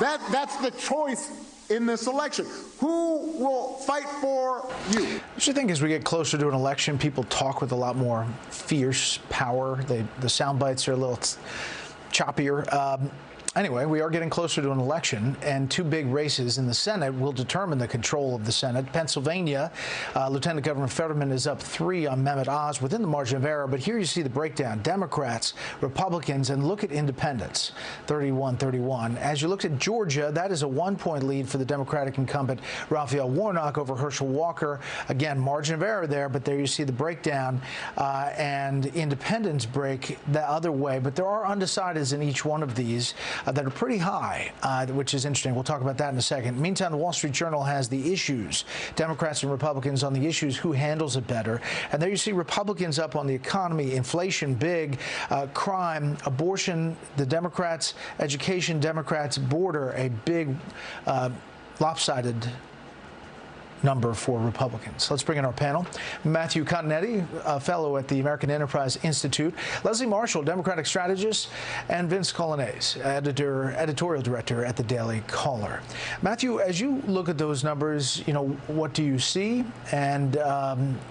That's the choice in this election. Who will fight for you? I should think as we get closer to an election, people talk with a lot more fierce power. The sound bites are a little choppier. Anyway, we are getting closer to an election, and two big races in the Senate will determine the control of the Senate. Pennsylvania, Lieutenant Governor Fetterman is up 3 on Mehmet Oz within the margin of error, but here you see the breakdown. Democrats, Republicans, and look at independents, 31-31. As you looked at Georgia, that is a 1-point lead for the Democratic incumbent Raphael Warnock over Herschel Walker. Again, margin of error there, but there you see the breakdown, and independents break the other way. But there are undecideds in each one of these that are pretty high, which is interesting. We'll talk about that in a second. Meantime, the Wall Street Journal has the issues, Democrats and Republicans on the issues, who handles it better. And there you see Republicans up on the economy, inflation big, crime, abortion, the Democrats, education, Democrats, border, a big lopsided number for Republicans. Let's bring in our panel. Matthew Continetti, a fellow at the American Enterprise Institute, Leslie Marshall, Democratic strategist, and Vince Colonnese, editorial director at the Daily Caller. Matthew, as you look at those numbers, what do you see? And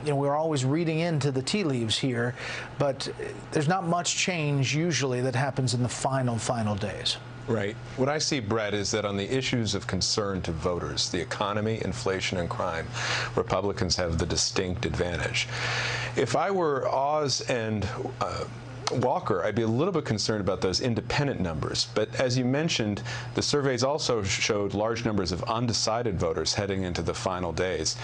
we're always reading into the tea leaves here, but there's not much change usually that happens in the final days. Right. What I see, Brett, is that on the issues of concern to voters, the economy, inflation, and crime, Republicans have the distinct advantage. If I were Oz and Walker, I'd be a little bit concerned about those independent numbers. But as you mentioned, the surveys also showed large numbers of undecided voters heading into the final days.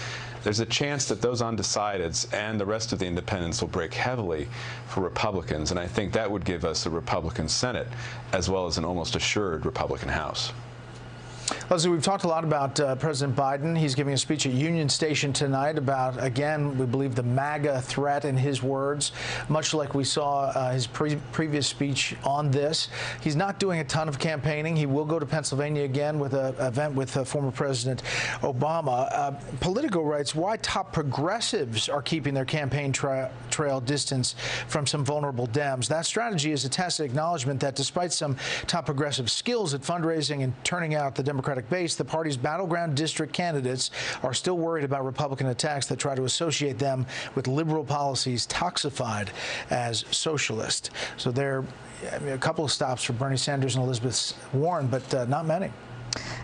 There's a chance that those undecideds and the rest of the independents will break heavily for Republicans, and I think that would give us a Republican Senate as well as an almost assured Republican House. Leslie, we've talked a lot about President Biden. He's giving a speech at Union Station tonight about, again, we believe the MAGA threat in his words, much like we saw his previous speech on this. He's not doing a ton of campaigning. He will go to Pennsylvania again with an event with former President Obama. Politico writes, why top progressives are keeping their campaign trail distance from some vulnerable Dems. That strategy is a tacit acknowledgement that despite some top progressive skills at fundraising and turning out the Democratic base, the party's battleground district candidates are still worried about Republican attacks that try to associate them with liberal policies toxified as socialist. So there are a couple of stops for Bernie Sanders and Elizabeth Warren, but not many.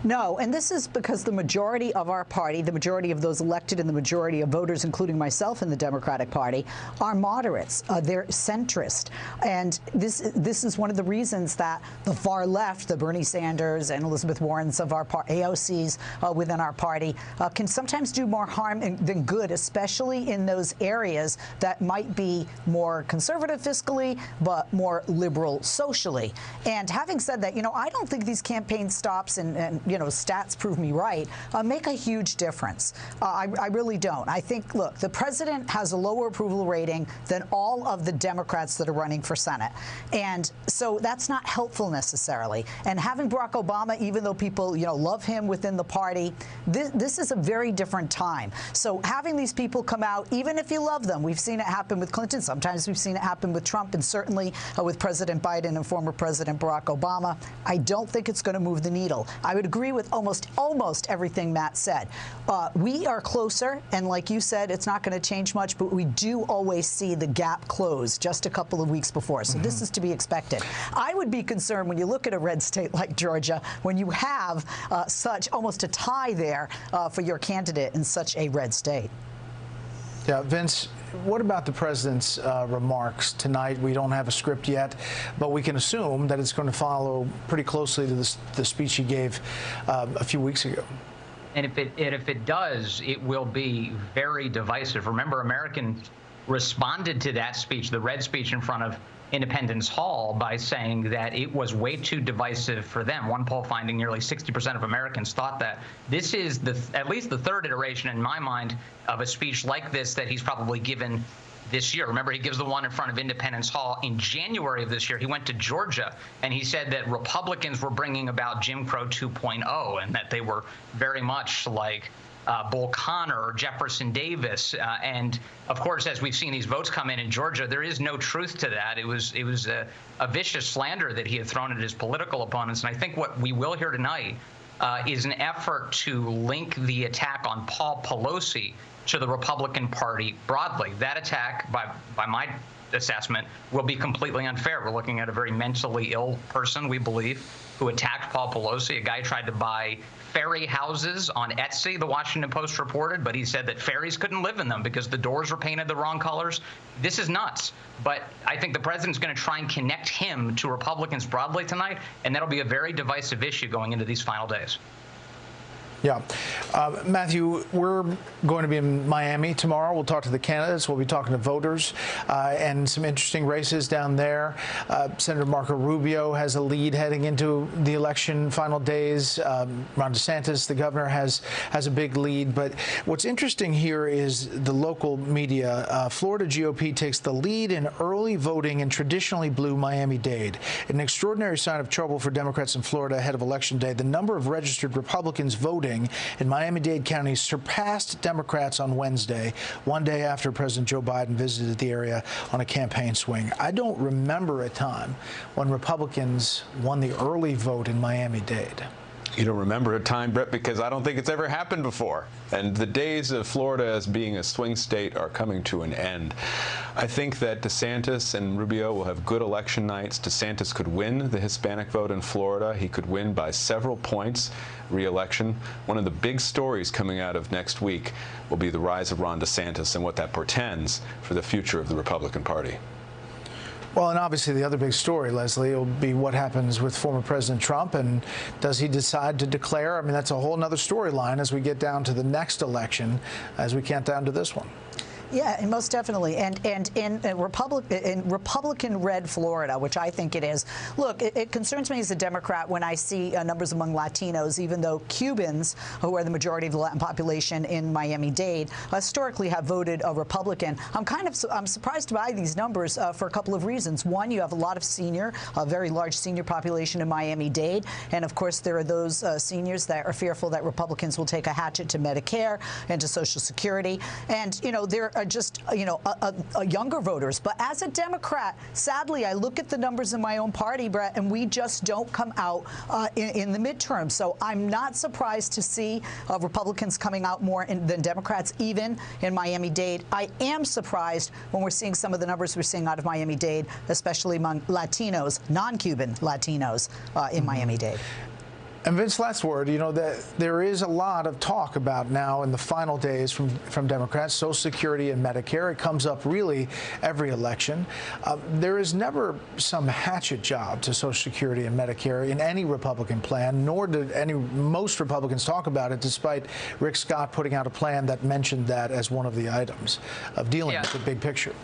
No, and this is because the majority of our party, the majority of those elected and the majority of voters, including myself in the Democratic Party, are moderates. They're centrist. And this is one of the reasons that the far left, the Bernie Sanders and Elizabeth Warrens of our AOCs within our party, can sometimes do more harm than good, especially in those areas that might be more conservative fiscally, but more liberal socially. And having said that, I don't think these campaign stops and stats prove me right, make a huge difference. I really don't. I think, look, the president has a lower approval rating than all of the Democrats that are running for Senate. And so that's not helpful necessarily. And having Barack Obama, even though people, love him within the party, this is a very different time. So having these people come out, even if you love them, we've seen it happen with Clinton. Sometimes we've seen it happen with Trump, and certainly with President Biden and former President Barack Obama. I don't think it's going to move the needle. I would agree with almost everything Matt said. We are closer, and like you said, it's not going to change much, but we do always see the gap close just a couple of weeks before. So this is to be expected. I would be concerned when you look at a red state like Georgia, when you have such almost a tie there for your candidate in such a red state. Yeah, Vince, what about the president's remarks tonight? We don't have a script yet, but we can assume that it's going to follow pretty closely to the speech he gave a few weeks ago. And if it does, it will be very divisive. Remember, Americans responded to that speech, the red speech in front of Independence Hall, by saying that it was way too divisive for them. One poll finding nearly 60% of Americans thought that. This is at least the third iteration in my mind of a speech like this that he's probably given this year. Remember, he gives the one in front of Independence Hall in January of this year. He went to Georgia, and he said that Republicans were bringing about Jim Crow 2.0, and that they were very much like Bull Connor or Jefferson Davis. And of course, as we've seen these votes come in Georgia, there is no truth to that. It was a vicious slander that he had thrown at his political opponents. And I think what we will hear tonight is an effort to link the attack on Paul Pelosi to the Republican Party broadly. That attack, by my assessment, will be completely unfair. We're looking at a very mentally ill person, we believe, who attacked Paul Pelosi. A guy tried to buy ferry houses on Etsy, the Washington Post reported, but he said that ferries couldn't live in them because the doors were painted the wrong colors. This is nuts. But I think the president's going to try and connect him to Republicans broadly tonight, and that'll be a very divisive issue going into these final days. Yeah. Matthew, we're going to be in Miami tomorrow. We'll talk to the candidates. We'll be talking to voters and some interesting races down there. Senator Marco Rubio has a lead heading into the election final days. Ron DeSantis, the governor, has a big lead. But what's interesting here is the local media. Florida GOP takes the lead in early voting in traditionally blue Miami-Dade. An extraordinary sign of trouble for Democrats in Florida ahead of Election Day. The number of registered Republicans voting in Miami-Dade County surpassed Democrats on Wednesday, one day after President Joe Biden visited the area on a campaign swing. I don't remember a time when Republicans won the early vote in Miami-Dade. You don't remember a time, Brett, because I don't think it's ever happened before. And the days of Florida as being a swing state are coming to an end. I think that DeSantis and Rubio will have good election nights. DeSantis could win the Hispanic vote in Florida. He could win by several points re-election. One of the big stories coming out of next week will be the rise of Ron DeSantis and what that portends for the future of the Republican Party. Well, and obviously the other big story, Leslie, will be what happens with former President Trump, and does he decide to declare? I mean, that's a whole other storyline as we get down to the next election, as we count down to this one. Yeah, and most definitely. And in Republican-red Florida, which I think it is, look, it concerns me as a Democrat when I see numbers among Latinos, even though Cubans, who are the majority of the Latin population in Miami-Dade, historically have voted Republican. I'm surprised by these numbers for a couple of reasons. One, you have a lot of a very large senior population in Miami-Dade, and of course there are those seniors that are fearful that Republicans will take a hatchet to Medicare and to Social Security, and there are just younger voters. But as a Democrat, sadly, I look at the numbers in my own party, Brett, and we just don't come out in the midterm. So I'm not surprised to see Republicans coming out more than Democrats, even in Miami-Dade. I am surprised when we're seeing some of the numbers we're seeing out of Miami-Dade, especially among Latinos, non-Cuban Latinos in Miami-Dade. And Vince, last word, that there is a lot of talk about now in the final days from Democrats, Social Security and Medicare. It comes up really every election. There is never some hatchet job to Social Security and Medicare in any Republican plan, nor did most Republicans talk about it, despite Rick Scott putting out a plan that mentioned that as one of the items of dealing with the big picture.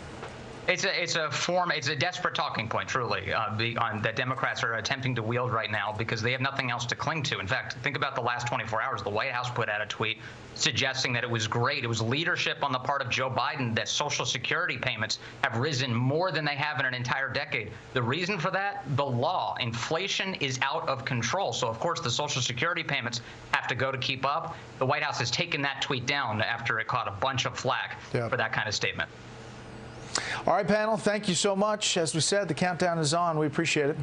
It's a desperate talking point, truly, that Democrats are attempting to wield right now because they have nothing else to cling to. In fact, think about the last 24 hours. The White House put out a tweet suggesting that it was great. It was leadership on the part of Joe Biden that Social Security payments have risen more than they have in an entire decade. The reason for that, the law. Inflation is out of control. So, of course, the Social Security payments have to go to keep up. The White House has taken that tweet down after it caught a bunch of flack for that kind of statement. All right, panel, thank you so much. As we said, the countdown is on. We appreciate it.